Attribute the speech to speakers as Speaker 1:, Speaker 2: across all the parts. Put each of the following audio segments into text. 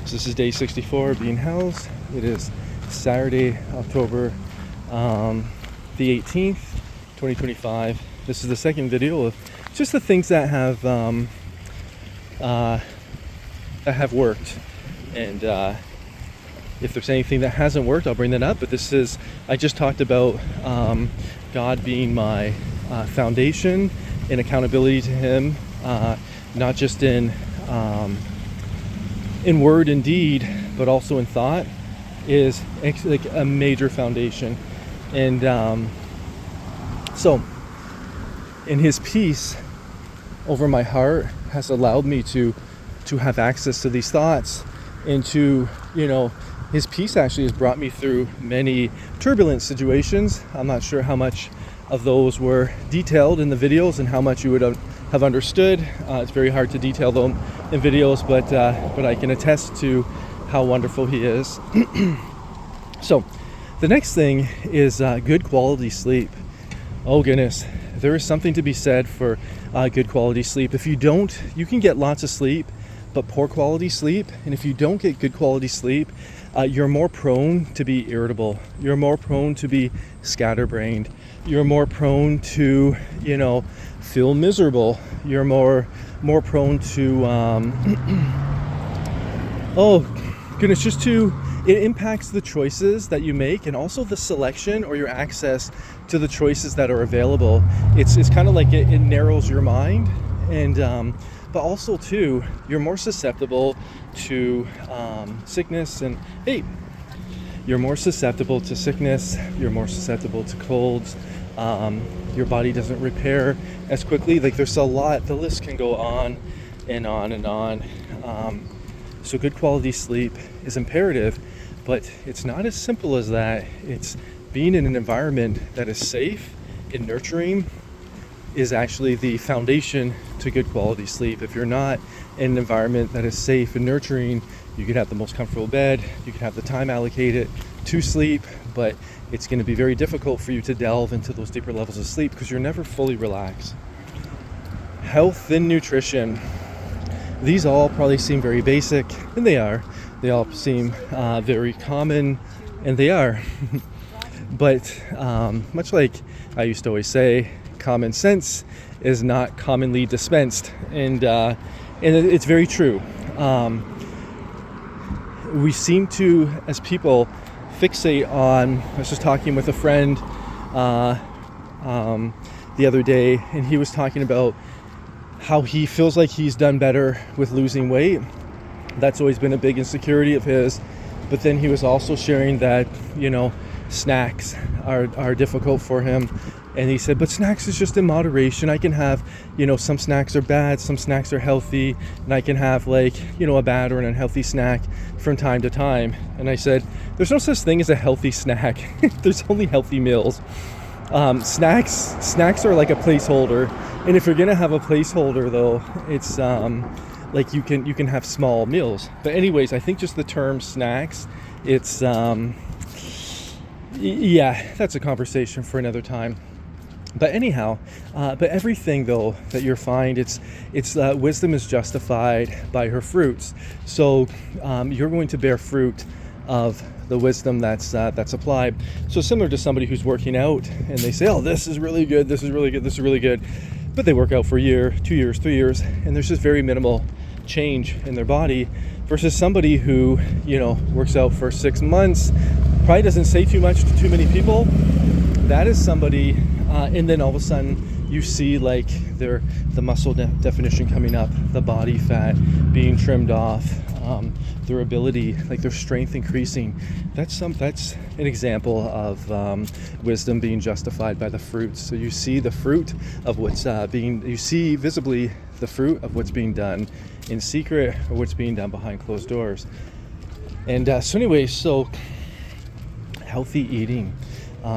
Speaker 1: So this is day 64 of being housed. It is Saturday, October the 18th, 2025. This is the second video of just the things that have worked, and if there's anything that hasn't worked, I'll bring that up. But I just talked about God being my foundation and accountability to Him, not just in word and deed, but also in thought, is like a major foundation. And so in His peace over my heart has allowed me to have access to these thoughts, and to, His peace actually has brought me through many turbulent situations. I'm not sure how much of those were detailed in the videos and how much you would have understood. It's very hard to detail them in videos, but I can attest to how wonderful He is. So the next thing is good quality sleep. Oh goodness, there is something to be said for good quality sleep. If you don't, you can get lots of sleep, but poor quality sleep. And if you don't get good quality sleep, you're more prone to be irritable. You're more prone to be scatterbrained. You're more prone to, feel miserable. You're more prone to, oh goodness, it impacts the choices that you make, and also the selection or your access to the choices that are available. It's kind of like it narrows your mind, and but also too, you're more susceptible to sickness, and you're more susceptible to sickness, you're more susceptible to colds, your body doesn't repair as quickly. Like, there's a lot, the list can go on and on and on. So good quality sleep is imperative, but it's not as simple as that. It's being in an environment that is safe and nurturing is actually the foundation to good quality sleep. If you're not in an environment that is safe and nurturing, you could have the most comfortable bed, you could have the time allocated to sleep, but it's going to be very difficult for you to delve into those deeper levels of sleep because you're never fully relaxed. Health and nutrition. These all probably seem very basic, and they are. They all seem very common, and they are. But much like I used to always say, common sense is not commonly dispensed, and it's very true. We seem to, as people, fixate on. I was just talking with a friend the other day, and he was talking about how he feels like he's done better with losing weight. That's always been a big insecurity of his. But then he was also sharing that, snacks are difficult for him. And he said, but snacks is just in moderation. I can have, some snacks are bad, some snacks are healthy, and I can have a bad or an unhealthy snack from time to time. And I said, there's no such thing as a healthy snack. There's only healthy meals. Snacks are like a placeholder. And if you're gonna have a placeholder, though, it's you can have small meals. But anyways, I think just the term snacks, it's that's a conversation for another time. But anyhow, but everything though that you find, it's wisdom is justified by her fruits. So you're going to bear fruit of the wisdom that's applied. So similar to somebody who's working out and they say, oh, this is really good, this is really good, this is really good. But they work out for a year, 2 years, 3 years, and there's just very minimal change in their body, versus somebody who, works out for 6 months, probably doesn't say too much to too many people. That is somebody, and then all of a sudden you see the muscle definition coming up, the body fat being trimmed off, their ability, their strength increasing. That's an example of wisdom being justified by the fruits. So you see the fruit of you see visibly the fruit of what's being done in secret, or what's being done behind closed doors. And so healthy eating.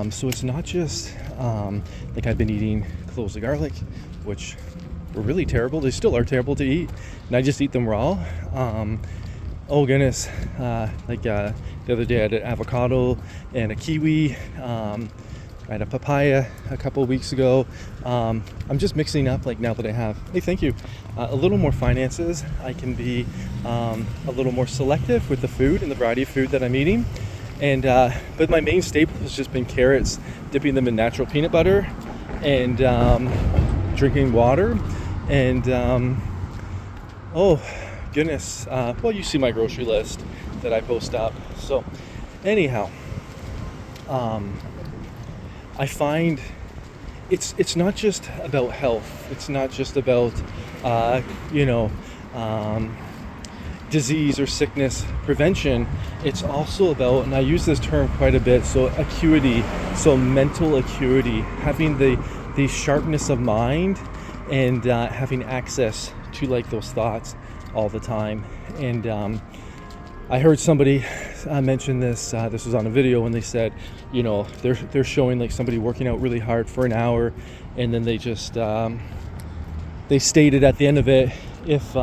Speaker 1: So it's not just I've been eating cloves of garlic, which were really terrible. They still are terrible to eat, and I just eat them raw. Oh goodness, the other day I had an avocado and a kiwi, I had a papaya a couple of weeks ago. I'm just mixing up, like, now that I have, hey, thank you, a little more finances. I can be a little more selective with the food and the variety of food that I'm eating. And but my main staple has just been carrots, dipping them in natural peanut butter, and drinking water. And oh goodness, well, you see my grocery list that I post up. So anyhow, I find it's not just about health. It's not just about disease or sickness prevention. It's also about, and I use this term quite a bit, so acuity, so mental acuity, having the sharpness of mind, and having access to, like, those thoughts all the time. And I heard somebody mention this. This was on a video, and they said, they're showing, like, somebody working out really hard for an hour, and then they just they stated at the end of it, if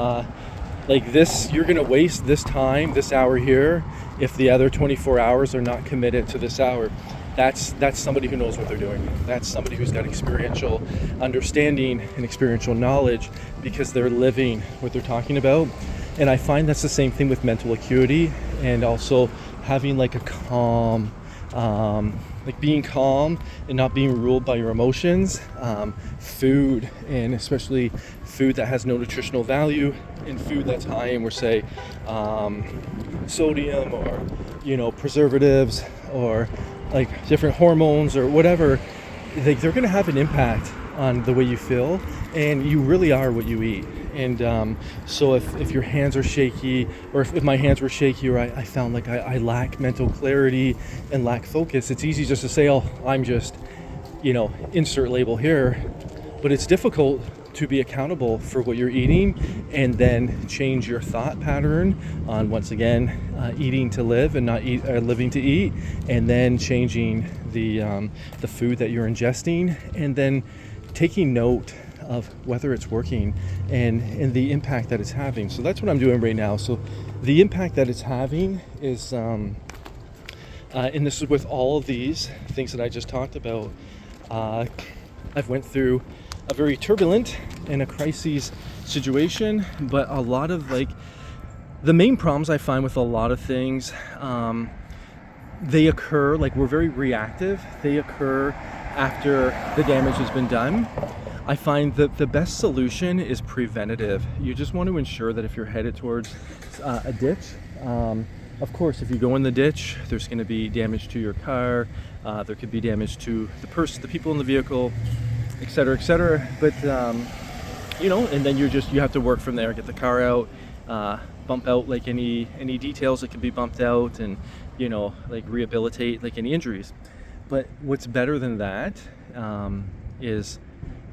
Speaker 1: like this, you're gonna waste this time, this hour here, if the other 24 hours are not committed to this hour. That's somebody who knows what they're doing. That's somebody who's got experiential understanding and experiential knowledge, because they're living what they're talking about. And I find that's the same thing with mental acuity, and also having, like, a calm, like being calm and not being ruled by your emotions. Food, and especially food that has no nutritional value, and food that's high in, say, sodium, or preservatives, or like different hormones or whatever, they're going to have an impact on the way you feel, and you really are what you eat. And so if your hands are shaky, or if my hands were shaky, or I found like I lack mental clarity and lack focus, it's easy just to say, oh, I'm just, insert label here. But it's difficult to be accountable for what you're eating, and then change your thought pattern on, once again, eating to live and not living to eat, and then changing the food that you're ingesting, and then taking note of whether it's working and the impact that it's having. So that's what I'm doing right now. So the impact that it's having is, and this is with all of these things that I just talked about. I've went through a very turbulent and a crisis situation, but a lot of, like, the main problems I find with a lot of things, they occur, like, we're very reactive. They occur after the damage has been done. I find that the best solution is preventative. You just want to ensure that if you're headed towards a ditch, of course, if you go in the ditch, there's going to be damage to your car, there could be damage to the people in the vehicle, etc., etc. But and then you have to work from there, get the car out, bump out, like, any details that can be bumped out, and like, rehabilitate, like, any injuries. But what's better than that is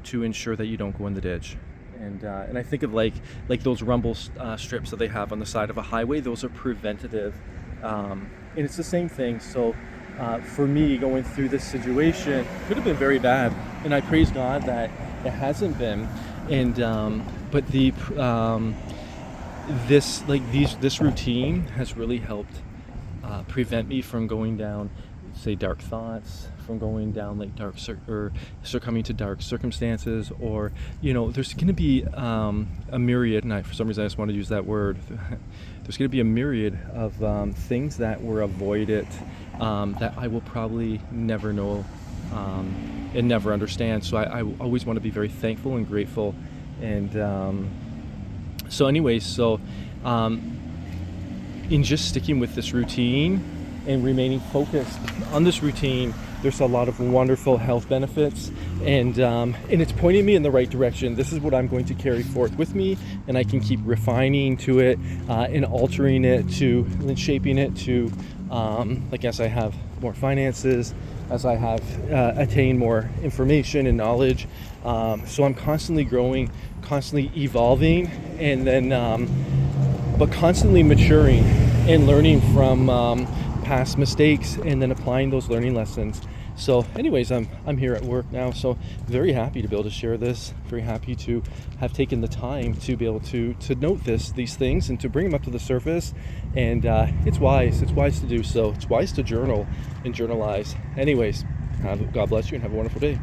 Speaker 1: to ensure that you don't go in the ditch. And I think of like those rumble strips that they have on the side of a highway. Those are preventative, and it's the same thing. So for me, going through this situation could have been very bad, and I praise God that it hasn't been. And but this routine has really helped prevent me from going down, say, dark thoughts, from going down, like, or succumbing to dark circumstances, or there's going to be a myriad, and for some reason I just want to use that word. There's going to be a myriad of things that were avoided, that I will probably never know and never understand. So I always want to be very thankful and grateful. And so anyways, in just sticking with this routine and remaining focused on this routine, there's a lot of wonderful health benefits, and it's pointing me in the right direction. This is what I'm going to carry forth with me, and I can keep refining to it, and altering it and shaping it to, like, as I have more finances, as I have attained more information and knowledge. So I'm constantly growing, constantly evolving, and then but constantly maturing and learning from past mistakes, and then applying those learning lessons. So anyways, I'm here at work now, so very happy to be able to share this, very happy to have taken the time to be able to note these things and to bring them up to the surface. And it's wise to do so. It's wise to journal and journalize. Anyways, God bless you and have a wonderful day.